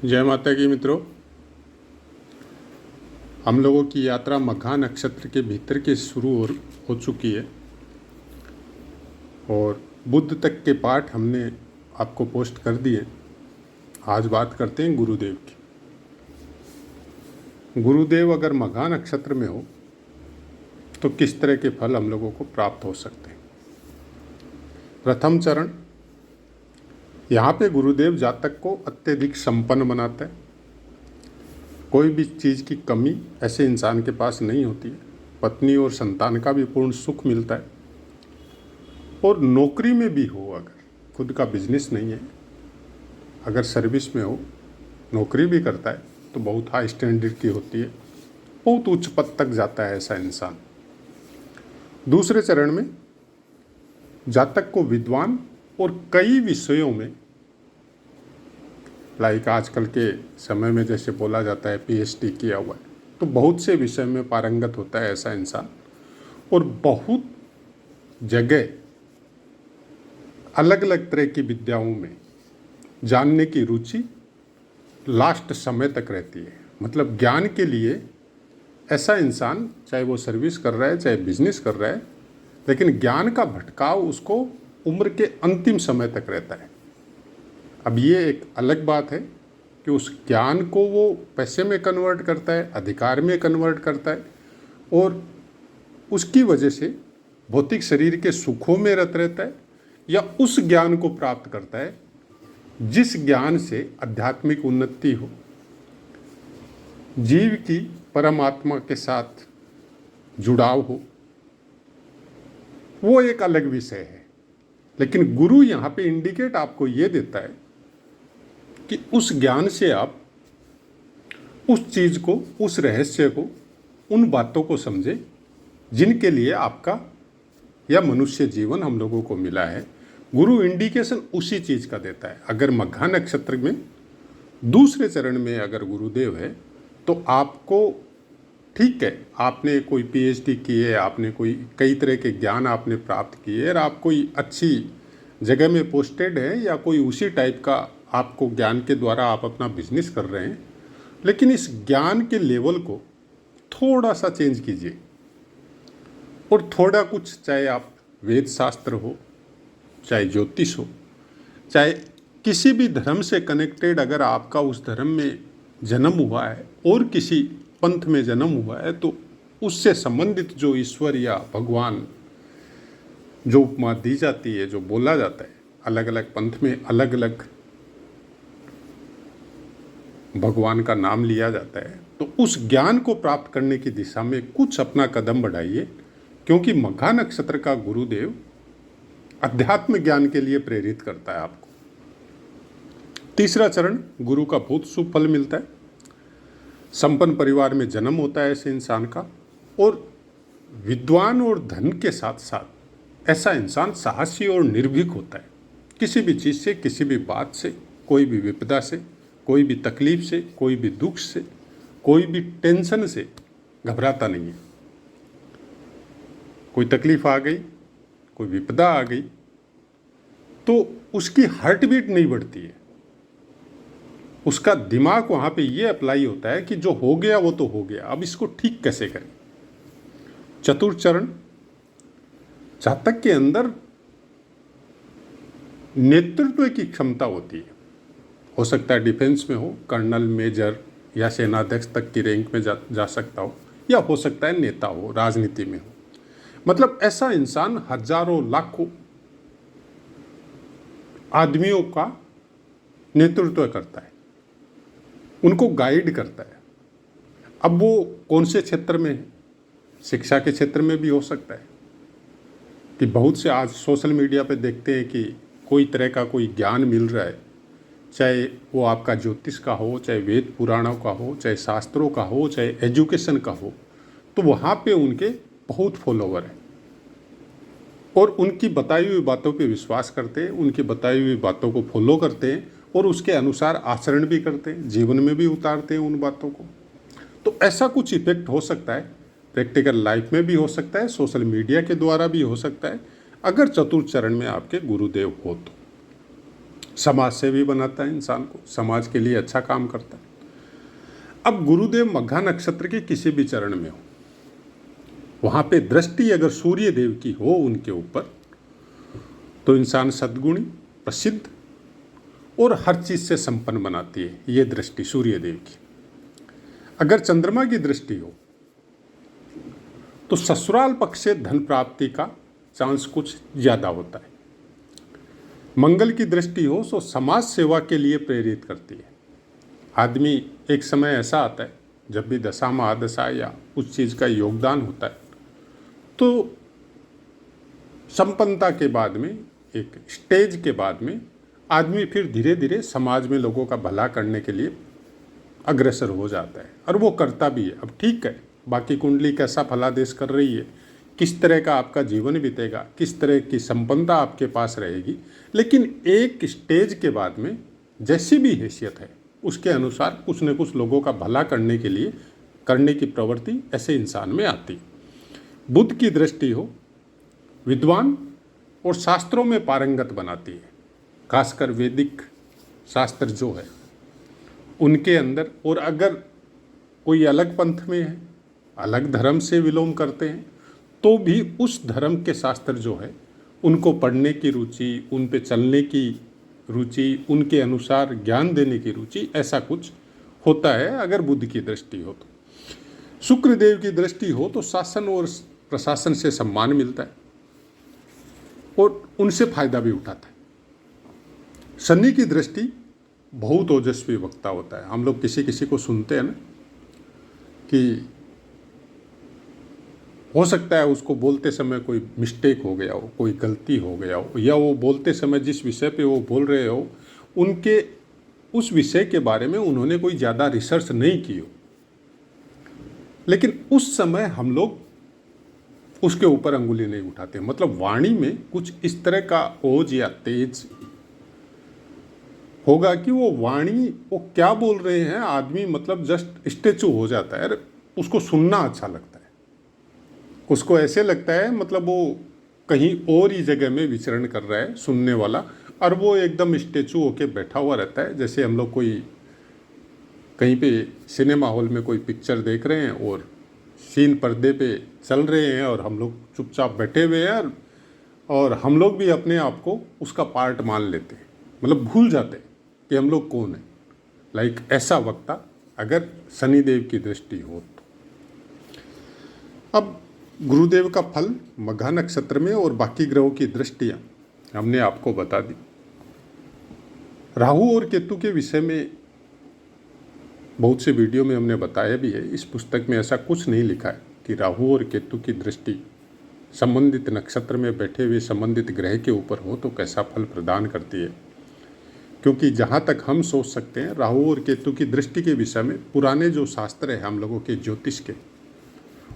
जय माता की मित्रों, हम लोगों की यात्रा मघा नक्षत्र के भीतर के शुरू हो चुकी है और बुध तक के पाठ हमने आपको पोस्ट कर दिए। आज बात करते हैं गुरुदेव की। गुरुदेव अगर मघा नक्षत्र में हो तो किस तरह के फल हम लोगों को प्राप्त हो सकते हैं। प्रथम चरण, यहाँ पे गुरुदेव जातक को अत्यधिक संपन्न बनाता है। कोई भी चीज़ की कमी ऐसे इंसान के पास नहीं होती है। पत्नी और संतान का भी पूर्ण सुख मिलता है। और नौकरी में भी हो, अगर खुद का बिजनेस नहीं है, अगर सर्विस में हो, नौकरी भी करता है तो बहुत हाई स्टैंडर्ड की होती है, बहुत उच्च पद तक जाता है ऐसा इंसान। दूसरे चरण में जातक को विद्वान और कई विषयों में, लाइक आजकल के समय में जैसे बोला जाता है पीएचडी किया हुआ है, तो बहुत से विषय में पारंगत होता है ऐसा इंसान। और बहुत जगह अलग अलग तरह की विद्याओं में जानने की रुचि लास्ट समय तक रहती है। मतलब ज्ञान के लिए ऐसा इंसान, चाहे वो सर्विस कर रहा है चाहे बिजनेस कर रहा है, लेकिन ज्ञान का भटकाव उसको उम्र के अंतिम समय तक रहता है। अब ये एक अलग बात है कि उस ज्ञान को वो पैसे में कन्वर्ट करता है, अधिकार में कन्वर्ट करता है और उसकी वजह से भौतिक शरीर के सुखों में रत रहता है, या उस ज्ञान को प्राप्त करता है जिस ज्ञान से आध्यात्मिक उन्नति हो, जीव की परमात्मा के साथ जुड़ाव हो। वो एक अलग विषय है। लेकिन गुरु यहाँ पे इंडिकेट आपको ये देता है कि उस ज्ञान से आप उस चीज़ को, उस रहस्य को, उन बातों को समझे जिनके लिए आपका या मनुष्य जीवन हम लोगों को मिला है। गुरु इंडिकेशन उसी चीज़ का देता है। अगर मघा नक्षत्र में दूसरे चरण में अगर गुरुदेव है तो आपको, ठीक है, आपने कोई पीएचडी की है, आपने कोई कई तरह के ज्ञान आपने प्राप्त किए और आप कोई अच्छी जगह में पोस्टेड है, या कोई उसी टाइप का आपको ज्ञान के द्वारा आप अपना बिजनेस कर रहे हैं, लेकिन इस ज्ञान के लेवल को थोड़ा सा चेंज कीजिए और थोड़ा कुछ, चाहे आप वेद शास्त्र हो, चाहे ज्योतिष हो, चाहे किसी भी धर्म से कनेक्टेड अगर आपका उस धर्म में जन्म हुआ है और किसी पंथ में जन्म हुआ है, तो उससे संबंधित जो ईश्वर या भगवान जो उपमा दी जाती है, जो बोला जाता है, अलग अलग पंथ में अलग अलग भगवान का नाम लिया जाता है, तो उस ज्ञान को प्राप्त करने की दिशा में कुछ अपना कदम बढ़ाइए, क्योंकि मघा नक्षत्र का गुरुदेव अध्यात्म ज्ञान के लिए प्रेरित करता है आपको। तीसरा चरण, गुरु का बहुत शुभ फल मिलता है। संपन्न परिवार में जन्म होता है ऐसे इंसान का, और विद्वान और धन के साथ साथ ऐसा इंसान साहसी और निर्भीक होता है। किसी भी चीज़ से, किसी भी बात से, कोई भी विपदा से, कोई भी तकलीफ से, कोई भी दुख से, कोई भी टेंशन से घबराता नहीं है। कोई तकलीफ आ गई, कोई विपदा आ गई, तो उसकी हार्ट बीट नहीं बढ़ती है। उसका दिमाग वहाँ पे ये अप्लाई होता है कि जो हो गया वो तो हो गया, अब इसको ठीक कैसे करें। चतुर्थ चरण, जातक के अंदर नेतृत्व की क्षमता होती है। हो सकता है डिफेंस में हो, कर्नल, मेजर या सेनाध्यक्ष तक की रैंक में जा सकता हो, या हो सकता है नेता हो, राजनीति में हो। मतलब ऐसा इंसान हजारों लाखों आदमियों का नेतृत्व करता है, उनको गाइड करता है। अब वो कौन से क्षेत्र में है, शिक्षा के क्षेत्र में भी हो सकता है कि बहुत से आज सोशल मीडिया पे देखते हैं कि कोई तरह का कोई ज्ञान मिल रहा है, चाहे वो आपका ज्योतिष का हो, चाहे वेद पुराणों का हो, चाहे शास्त्रों का हो, चाहे एजुकेशन का हो, तो वहाँ पे उनके बहुत फॉलोवर हैं और उनकी बताई हुई बातों पे विश्वास करते हैं, उनकी बताई हुई बातों को फॉलो करते हैं और उसके अनुसार आचरण भी करते हैं, जीवन में भी उतारते हैं उन बातों को। तो ऐसा कुछ इफेक्ट हो सकता है, प्रैक्टिकल लाइफ में भी हो सकता है, सोशल मीडिया के द्वारा भी हो सकता है, अगर चतुर्थ चरण में आपके गुरुदेव हो तो। समाज सेवी बनाता है इंसान को, समाज के लिए अच्छा काम करता है। अब गुरुदेव मघा नक्षत्र के किसी भी चरण में हो, वहाँ पे दृष्टि अगर सूर्य देव की हो उनके ऊपर, तो इंसान सद्गुणी, प्रसिद्ध और हर चीज़ से संपन्न बनाती है ये दृष्टि सूर्य देव की। अगर चंद्रमा की दृष्टि हो तो ससुराल पक्ष से धन प्राप्ति का चांस कुछ ज़्यादा होता है। मंगल की दृष्टि हो तो समाज सेवा के लिए प्रेरित करती है। आदमी एक समय ऐसा आता है जब भी दशा महादशा या उस चीज़ का योगदान होता है, तो संपन्नता के बाद में, एक स्टेज के बाद में आदमी फिर धीरे धीरे समाज में लोगों का भला करने के लिए अग्रसर हो जाता है, और वो करता भी है। अब ठीक है, बाकी कुंडली कैसा फलादेश कर रही है, किस तरह का आपका जीवन बीतेगा, किस तरह की संपन्नता आपके पास रहेगी, लेकिन एक स्टेज के बाद में जैसी भी हैसियत है उसके अनुसार कुछ न कुछ लोगों का भला करने के लिए करने की प्रवृत्ति ऐसे इंसान में आती। बुध की दृष्टि हो, विद्वान और शास्त्रों में पारंगत बनाती है, खासकर वैदिक शास्त्र जो है उनके अंदर। और अगर कोई अलग पंथ में है, अलग धर्म से विलोम करते हैं, तो भी उस धर्म के शास्त्र जो है उनको पढ़ने की रुचि, उन पे चलने की रुचि, उनके अनुसार ज्ञान देने की रुचि, ऐसा कुछ होता है अगर बुध की दृष्टि हो तो। शुक्र देव की दृष्टि हो तो शासन और प्रशासन से सम्मान मिलता है और उनसे फायदा भी उठाता है। शनि की दृष्टि बहुत ओजस्वी वक्ता होता है। हम लोग किसी किसी को सुनते हैं ना कि हो सकता है उसको बोलते समय कोई मिस्टेक हो गया हो, कोई गलती हो गया हो, या वो बोलते समय जिस विषय पे वो बोल रहे हो उनके उस विषय के बारे में उन्होंने कोई ज़्यादा रिसर्च नहीं की हो, लेकिन उस समय हम लोग उसके ऊपर अंगुली नहीं उठाते। मतलब वाणी में कुछ इस तरह का ओज या तेज होगा कि वो वाणी, वो क्या बोल रहे हैं, आदमी मतलब जस्ट स्टेचू हो जाता है, उसको सुनना अच्छा लगता है, उसको ऐसे लगता है मतलब वो कहीं और ही जगह में विचरण कर रहा है सुनने वाला, और वो एकदम स्टेचू होके बैठा हुआ रहता है। जैसे हम लोग कोई कहीं पे सिनेमा हॉल में कोई पिक्चर देख रहे हैं और सीन पर्दे पे चल रहे हैं और हम लोग चुपचाप बैठे हुए हैं, और हम लोग भी अपने आप को उसका पार्ट मान लेते हैं, मतलब भूल जाते हैं कि हम लोग कौन है। लाइक ऐसा वक्ता अगर शनिदेव की दृष्टि हो तो। अब गुरुदेव का फल मघा नक्षत्र में और बाकी ग्रहों की दृष्टियाँ हमने आपको बता दी। राहु और केतु के विषय में बहुत से वीडियो में हमने बताया भी है। इस पुस्तक में ऐसा कुछ नहीं लिखा है कि राहु और केतु की दृष्टि संबंधित नक्षत्र में बैठे हुए संबंधित ग्रह के ऊपर हो तो कैसा फल प्रदान करती है, क्योंकि जहाँ तक हम सोच सकते हैं राहु और केतु की दृष्टि के विषय में पुराने जो शास्त्र है हम लोगों के ज्योतिष के,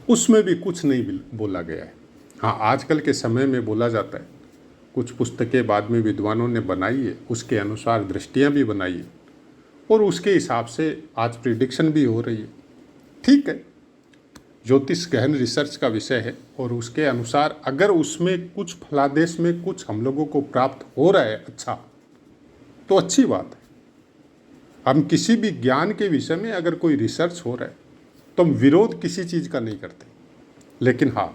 उसमें भी कुछ नहीं बोला गया है। हाँ, आजकल के समय में बोला जाता है, कुछ पुस्तकें बाद में विद्वानों ने बनाई है, उसके अनुसार दृष्टियाँ भी बनाई है और उसके हिसाब से आज प्रिडिक्शन भी हो रही है। ठीक है, ज्योतिष गहन रिसर्च का विषय है और उसके अनुसार अगर उसमें कुछ फलादेश में कुछ हम लोगों को प्राप्त हो रहा है अच्छा, तो अच्छी बात है। हम किसी भी ज्ञान के विषय में अगर कोई रिसर्च हो रहा है तो हम विरोध किसी चीज़ का नहीं करते, लेकिन हाँ,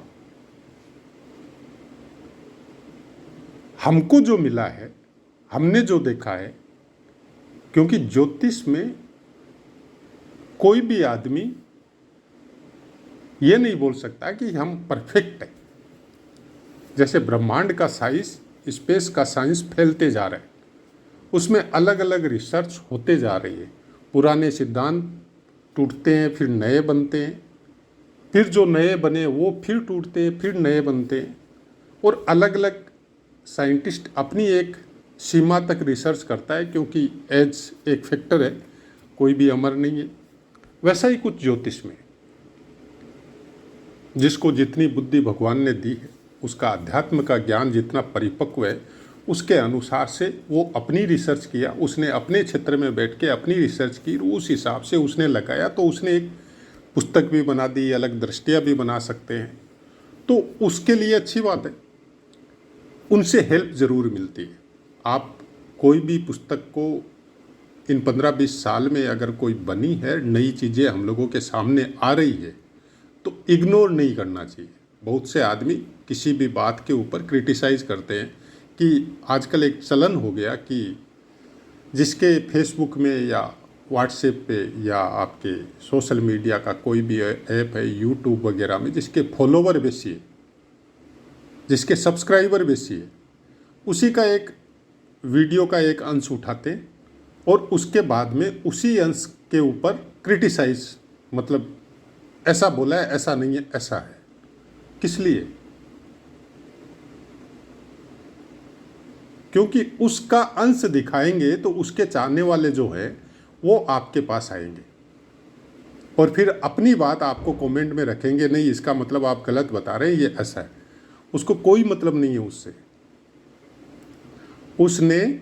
हमको जो मिला है, हमने जो देखा है, क्योंकि ज्योतिष में कोई भी आदमी ये नहीं बोल सकता कि हम परफेक्ट हैं। जैसे ब्रह्मांड का साइंस, स्पेस का साइंस फैलते जा रहा है, उसमें अलग अलग रिसर्च होते जा रही है, पुराने सिद्धांत टूटते हैं फिर नए बनते हैं, फिर जो नए बने वो फिर टूटते हैं फिर नए बनते हैं, और अलग अलग साइंटिस्ट अपनी एक सीमा तक रिसर्च करता है, क्योंकि एज एक फैक्टर है, कोई भी अमर नहीं है। वैसा ही कुछ ज्योतिष में, जिसको जितनी बुद्धि भगवान ने दी है, उसका अध्यात्म का ज्ञान जितना परिपक्व है, उसके अनुसार से वो अपनी रिसर्च किया, उसने अपने क्षेत्र में बैठ के अपनी रिसर्च की, उस हिसाब से उसने लगाया, तो उसने एक पुस्तक भी बना दी, अलग दृष्टियाँ भी बना सकते हैं, तो उसके लिए अच्छी बात है। उनसे हेल्प ज़रूर मिलती है। आप कोई भी पुस्तक को इन 15-20 साल में अगर कोई बनी है, नई चीज़ें हम लोगों के सामने आ रही है, तो इग्नोर नहीं करना चाहिए। बहुत से आदमी किसी भी बात के ऊपर क्रिटिसाइज़ करते हैं कि आजकल एक चलन हो गया कि जिसके फेसबुक में या व्हाट्सएप पे या आपके सोशल मीडिया का कोई भी ऐप है, यूट्यूब वगैरह में जिसके फॉलोवर बेसी है, जिसके सब्सक्राइबर बेसी है, उसी का एक वीडियो का एक अंश उठाते हैं और उसके बाद में उसी अंश के ऊपर क्रिटिसाइज, मतलब ऐसा बोला है, ऐसा नहीं है, ऐसा है। किस लिए? क्योंकि उसका अंश दिखाएंगे तो उसके चाहने वाले जो है वो आपके पास आएंगे और फिर अपनी बात आपको कमेंट में रखेंगे, नहीं इसका मतलब आप गलत बता रहे हैं, ये ऐसा है। उसको कोई मतलब नहीं है उससे। उसने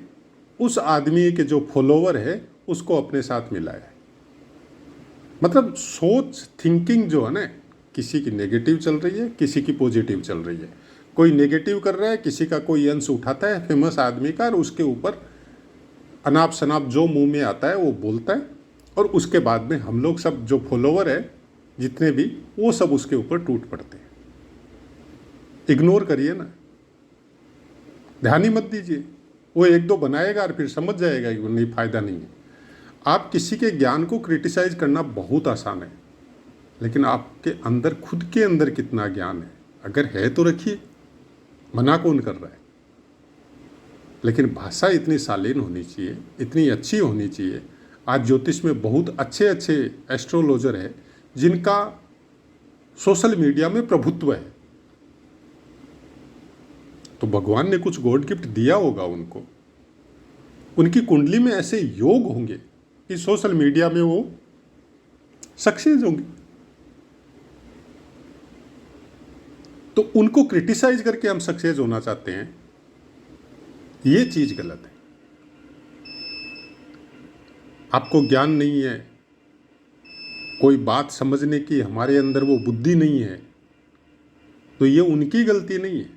उस आदमी के जो फॉलोवर है उसको अपने साथ मिलाया। मतलब सोच, थिंकिंग जो है ना, किसी की नेगेटिव चल रही है, किसी की पॉजिटिव चल रही है। कोई नेगेटिव कर रहा है, किसी का कोई अंश उठाता है फेमस आदमी का और उसके ऊपर अनाप शनाप जो मुंह में आता है वो बोलता है और उसके बाद में हम लोग सब जो फॉलोवर है जितने भी, वो सब उसके ऊपर टूट पड़ते हैं। इग्नोर करिए ना, ध्यान ही मत दीजिए। वो एक दो बनाएगा और फिर समझ जाएगा कि नहीं, फायदा नहीं है। आप किसी के ज्ञान को क्रिटिसाइज करना बहुत आसान है, लेकिन आपके अंदर, खुद के अंदर कितना ज्ञान है, अगर है तो रखिए, मना कौन कर रहा है। लेकिन भाषा इतनी शालीन होनी चाहिए, इतनी अच्छी होनी चाहिए। आज ज्योतिष में बहुत अच्छे अच्छे एस्ट्रोलॉजर है जिनका सोशल मीडिया में प्रभुत्व है, तो भगवान ने कुछ गॉड गिफ्ट दिया होगा उनको। उनकी कुंडली में ऐसे योग होंगे कि सोशल मीडिया में वो सक्सेस होंगे। तो उनको क्रिटिसाइज करके हम सक्सेस होना चाहते हैं, ये चीज गलत है। आपको ज्ञान नहीं है, कोई बात समझने की हमारे अंदर वो बुद्धि नहीं है, तो ये उनकी गलती नहीं है,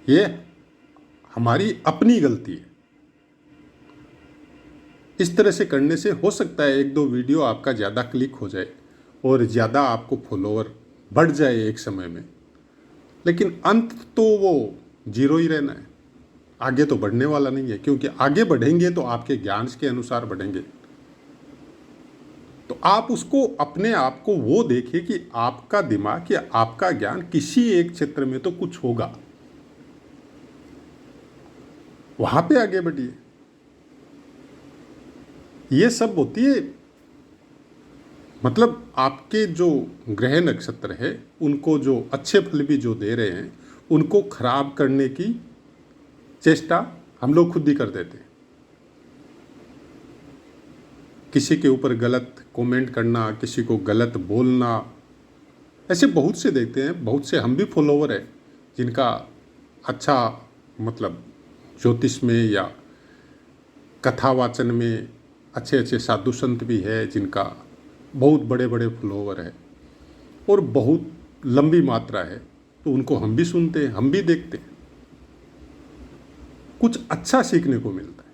ये हमारी अपनी गलती है। इस तरह से करने से हो सकता है एक दो वीडियो आपका ज़्यादा क्लिक हो जाए और ज़्यादा आपको फॉलोवर बढ़ जाए एक समय में, लेकिन अंत तो वो जीरो ही रहना है, आगे तो बढ़ने वाला नहीं है। क्योंकि आगे बढ़ेंगे तो आपके ज्ञान के अनुसार बढ़ेंगे। तो आप उसको, अपने आप को वो देखिए कि आपका दिमाग या आपका ज्ञान किसी एक क्षेत्र में तो कुछ होगा, वहां पे आगे बढ़िए। ये सब होती है, मतलब आपके जो ग्रह नक्षत्र है उनको जो अच्छे फल भी जो दे रहे हैं, उनको खराब करने की चेष्टा हम लोग खुद ही कर देते हैं। किसी के ऊपर गलत कमेंट करना, किसी को गलत बोलना, ऐसे बहुत से देखते हैं। बहुत से हम भी फॉलोवर हैं जिनका अच्छा, मतलब ज्योतिष में या कथावाचन में अच्छे अच्छे साधु संत भी है जिनका बहुत बड़े बड़े फॉलोवर है और बहुत लंबी मात्रा है, तो उनको हम भी सुनते हैं, हम भी देखते हैं, कुछ अच्छा सीखने को मिलता है।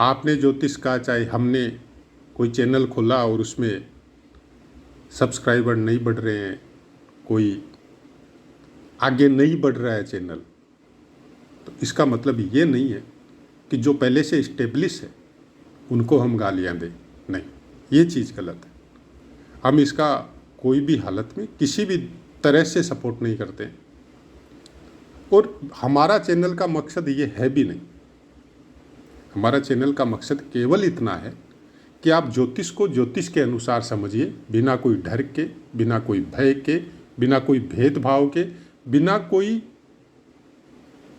आपने ज्योतिष का, चाहे हमने कोई चैनल खोला और उसमें सब्सक्राइबर नहीं बढ़ रहे हैं, कोई आगे नहीं बढ़ रहा है चैनल, तो इसका मतलब ये नहीं है कि जो पहले से इस्टेब्लिश है उनको हम गालियां दें। नहीं, ये चीज़ गलत है। हम इसका कोई भी हालत में किसी भी तरह से सपोर्ट नहीं करते और हमारा चैनल का मकसद ये है भी नहीं। हमारा चैनल का मकसद केवल इतना है कि आप ज्योतिष को ज्योतिष के अनुसार समझिए, बिना कोई डर के, बिना कोई भय के, बिना कोई भेदभाव के, बिना कोई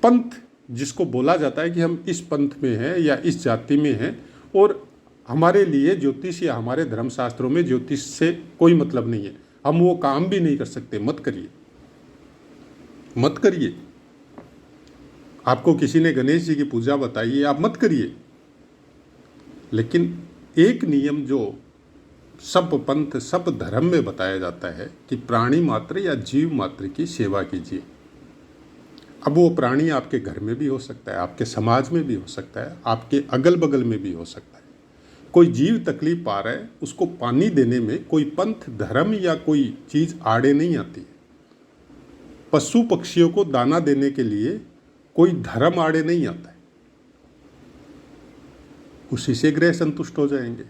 पंथ जिसको बोला जाता है कि हम इस पंथ में हैं या इस जाति में हैं और हमारे लिए ज्योतिष या हमारे धर्मशास्त्रों में ज्योतिष से कोई मतलब नहीं है, हम वो काम भी नहीं कर सकते। मत करिए, मत करिए। आपको किसी ने गणेश जी की पूजा बताई है, आप मत करिए। लेकिन एक नियम जो सब पंथ, सब धर्म में बताया जाता है कि प्राणी मात्र या जीव मात्र की सेवा कीजिए। अब वो प्राणी आपके घर में भी हो सकता है, आपके समाज में भी हो सकता है, आपके अगल बगल में भी हो सकता है। कोई जीव तकलीफ पा रहा है, उसको पानी देने में कोई पंथ, धर्म या कोई चीज़ आड़े नहीं आती है। पशु पक्षियों को दाना देने के लिए कोई धर्म आड़े नहीं आता है, उसी से ग्रह संतुष्ट हो जाएंगे।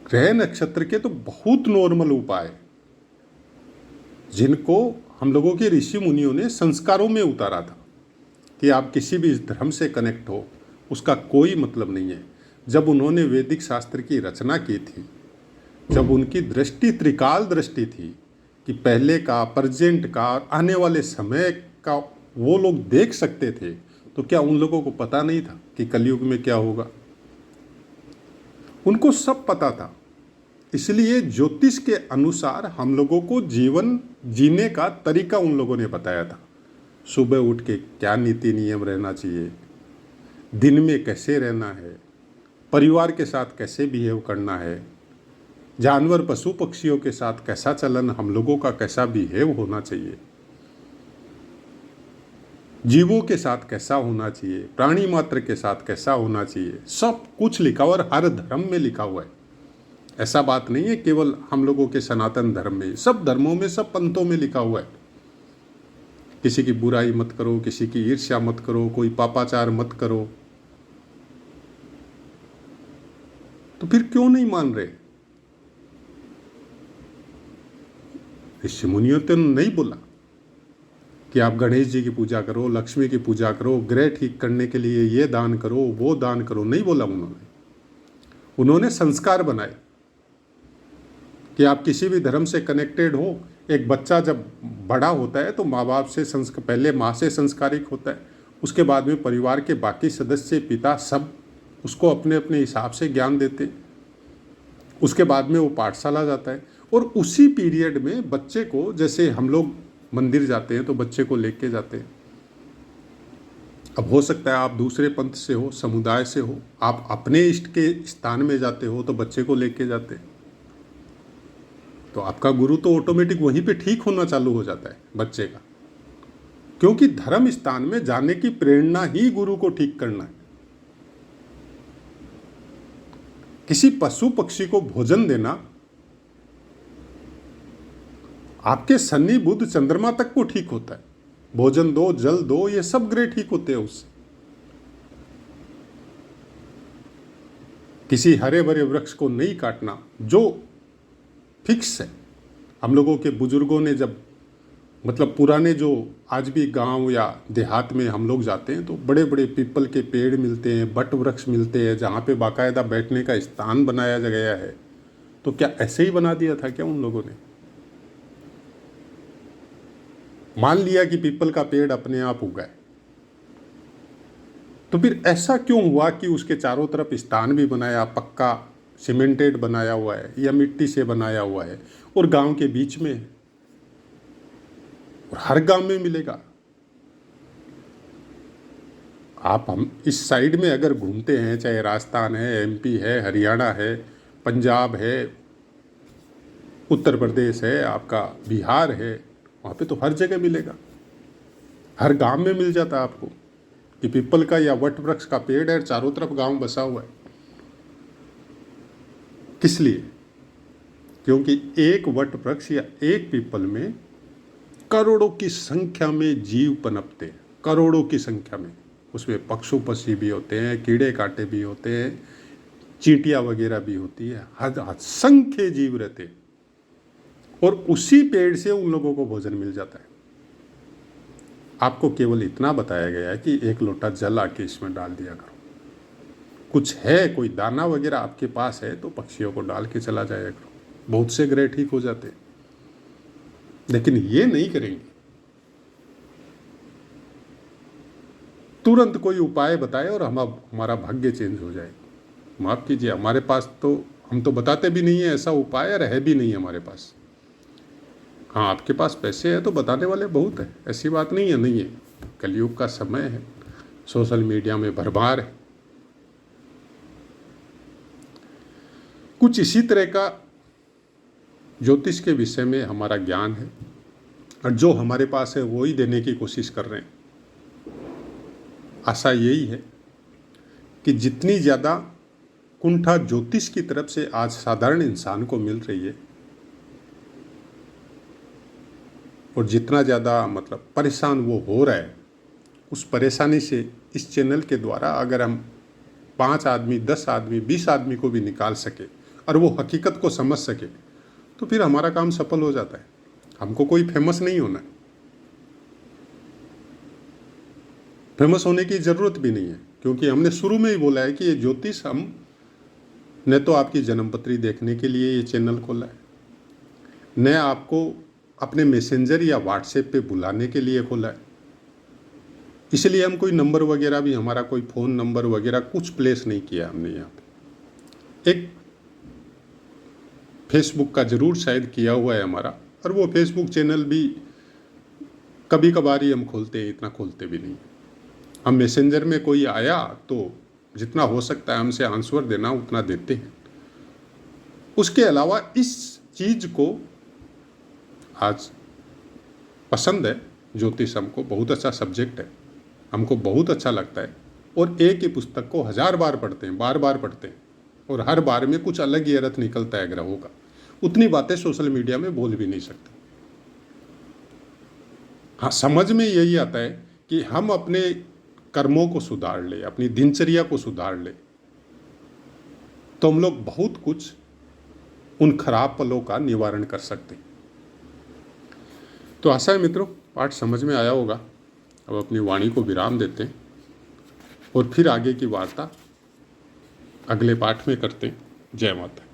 ग्रह नक्षत्र के तो बहुत नॉर्मल उपाय जिनको हम लोगों के ऋषि मुनियों ने संस्कारों में उतारा था कि आप किसी भी धर्म से कनेक्ट हो, उसका कोई मतलब नहीं है। जब उन्होंने वैदिक शास्त्र की रचना की थी, जब उनकी दृष्टि त्रिकाल दृष्टि थी कि पहले का, प्रेजेंट का और आने वाले समय का वो लोग देख सकते थे, तो क्या उन लोगों को पता नहीं था कि कलयुग में क्या होगा? उनको सब पता था। इसलिए ज्योतिष के अनुसार हम लोगों को जीवन जीने का तरीका उन लोगों ने बताया था। सुबह उठ के क्या नीति नियम रहना चाहिए, दिन में कैसे रहना है, परिवार के साथ कैसे बिहेव करना है, जानवर पशु पक्षियों के साथ कैसा चलन, हम लोगों का कैसा बिहेव होना चाहिए, जीवों के साथ कैसा होना चाहिए, प्राणी मात्र के साथ कैसा होना चाहिए, सब कुछ लिखा हुआ और हर धर्म में लिखा हुआ है। ऐसा बात नहीं है केवल हम लोगों के सनातन धर्म में, सब धर्मों में, सब पंथों में लिखा हुआ है। किसी की बुराई मत करो, किसी की ईर्ष्या मत करो, कोई पापाचार मत करो। तो फिर क्यों नहीं मान रहे? ऋषि मुनियों ने नहीं बोला कि आप गणेश जी की पूजा करो, लक्ष्मी की पूजा करो, ग्रह ठीक करने के लिए ये दान करो, वो दान करो, नहीं बोला उन्होंने संस्कार बनाए कि आप किसी भी धर्म से कनेक्टेड हो। एक बच्चा जब बड़ा होता है तो माँ बाप से पहले माँ से संस्कारिक होता है, उसके बाद में परिवार के बाकी सदस्य, पिता, सब उसको अपने अपने हिसाब से ज्ञान देते। उसके बाद में वो पाठशाला जाता है और उसी पीरियड में बच्चे को, जैसे हम लोग मंदिर जाते हैं तो बच्चे को लेके जाते हैं। अब हो सकता है आप दूसरे पंथ से हो, समुदाय से हो, आप अपने इष्ट के स्थान में जाते हो तो बच्चे को लेके जाते हैं, तो आपका गुरु तो ऑटोमेटिक वहीं पे ठीक होना चालू हो जाता है बच्चे का, क्योंकि धर्म स्थान में जाने की प्रेरणा ही गुरु को ठीक करना है। किसी पशु पक्षी को भोजन देना आपके शनि बुध चंद्रमा तक को ठीक होता है। भोजन दो, जल दो, ये सब ग्रह ठीक होते हैं उससे। किसी हरे भरे वृक्ष को नहीं काटना, जो फिक्स है। हम लोगों के बुजुर्गों ने जब, मतलब पुराने, जो आज भी गांव या देहात में हम लोग जाते हैं तो बड़े बड़े पीपल के पेड़ मिलते हैं, बट वृक्ष मिलते हैं, जहाँ पे बाकायदा बैठने का स्थान बनाया गया है। तो क्या ऐसे ही बना दिया था क्या उन लोगों ने? मान लिया कि पीपल का पेड़ अपने आप उगा है, तो फिर ऐसा क्यों हुआ कि उसके चारों तरफ स्थान भी बनाया, पक्का सीमेंटेड बनाया हुआ है या मिट्टी से बनाया हुआ है, और गांव के बीच में है, और हर गांव में मिलेगा। आप हम इस साइड में अगर घूमते हैं, चाहे राजस्थान है, एमपी है, हरियाणा है, पंजाब है, उत्तर प्रदेश है, आपका बिहार है, वहाँ पे तो हर जगह मिलेगा, हर गांव में मिल जाता है आपको कि पीपल का या वट वृक्ष का पेड़ है, चारों तरफ गांव बसा हुआ है। किस लिए? क्योंकि एक वट वृक्ष या एक पीपल में करोड़ों की संख्या में जीव पनपते हैं, करोड़ों की संख्या में। उसमें पशु पक्षी भी होते हैं, कीड़े कांटे भी होते हैं, चींटियाँ वगैरह भी होती है, असंख्य जीव रहते हैं, और उसी पेड़ से उन लोगों को भोजन मिल जाता है। आपको केवल इतना बताया गया है कि एक लोटा जल आके इसमें डाल दिया करो। कुछ है, कोई दाना वगैरह आपके पास है तो पक्षियों को डाल के चला जाया करो, बहुत से ग्रह ठीक हो जाते हैं। लेकिन ये नहीं करेंगे, तुरंत कोई उपाय बताए और हमारा भाग्य चेंज हो जाए। माफ़ कीजिए, हमारे पास तो, हम तो बताते भी नहीं है ऐसा उपाय, और है भी नहीं हमारे पास। हाँ, आपके पास पैसे है तो बताने वाले बहुत है, ऐसी बात नहीं है, नहीं है। कलयुग का समय है, सोशल मीडिया में भरमार है। कुछ इसी तरह का ज्योतिष के विषय में हमारा ज्ञान है। और जो हमारे पास है वो ही देने की कोशिश कर रहे हैं। आशा यही है कि जितनी ज़्यादा कुंठा ज्योतिष की तरफ से आज साधारण इंसान को मिल रही है और जितना ज़्यादा मतलब परेशान वो हो रहा है, उस परेशानी से इस चैनल के द्वारा अगर हम 5 आदमी, 10 आदमी, 20 आदमी को भी निकाल सके और वो हकीकत को समझ सके तो फिर हमारा काम सफल हो जाता है। हमको कोई फेमस नहीं होना है, फेमस होने की ज़रूरत भी नहीं है, क्योंकि हमने शुरू में ही बोला है कि ये ज्योतिष हम न तो आपकी जन्मपत्री देखने के लिए ये चैनल खोला है, न आपको अपने मैसेंजर या व्हाट्सएप पे बुलाने के लिए खोला है। इसलिए हम कोई नंबर वगैरह भी, हमारा कोई फ़ोन नंबर वगैरह कुछ प्लेस नहीं किया हमने यहाँ पे। एक फेसबुक का ज़रूर शायद किया हुआ है हमारा, और वो फेसबुक चैनल भी कभी कभार ही हम खोलते हैं, इतना खोलते भी नहीं। हम मैसेंजर में कोई आया तो जितना हो सकता है हमसे आंसर देना उतना देते हैं। उसके अलावा इस चीज़ को आज पसंद है, ज्योतिष हमको बहुत अच्छा सब्जेक्ट है, हमको बहुत अच्छा लगता है, और एक ही पुस्तक को 1000 बार पढ़ते हैं, बार बार पढ़ते हैं, और हर बार में कुछ अलग ही अर्थ निकलता है ग्रहों का। उतनी बातें सोशल मीडिया में बोल भी नहीं सकते। हाँ, समझ में यही आता है कि हम अपने कर्मों को सुधार ले, अपनी दिनचर्या को सुधार ले, तो हम लोग बहुत कुछ उन खराब पलों का निवारण कर सकते हैं। तो आशा है मित्रों पाठ समझ में आया होगा। अब अपनी वाणी को विराम देते हैं और फिर आगे की वार्ता अगले पाठ में करते हैं। जय माता।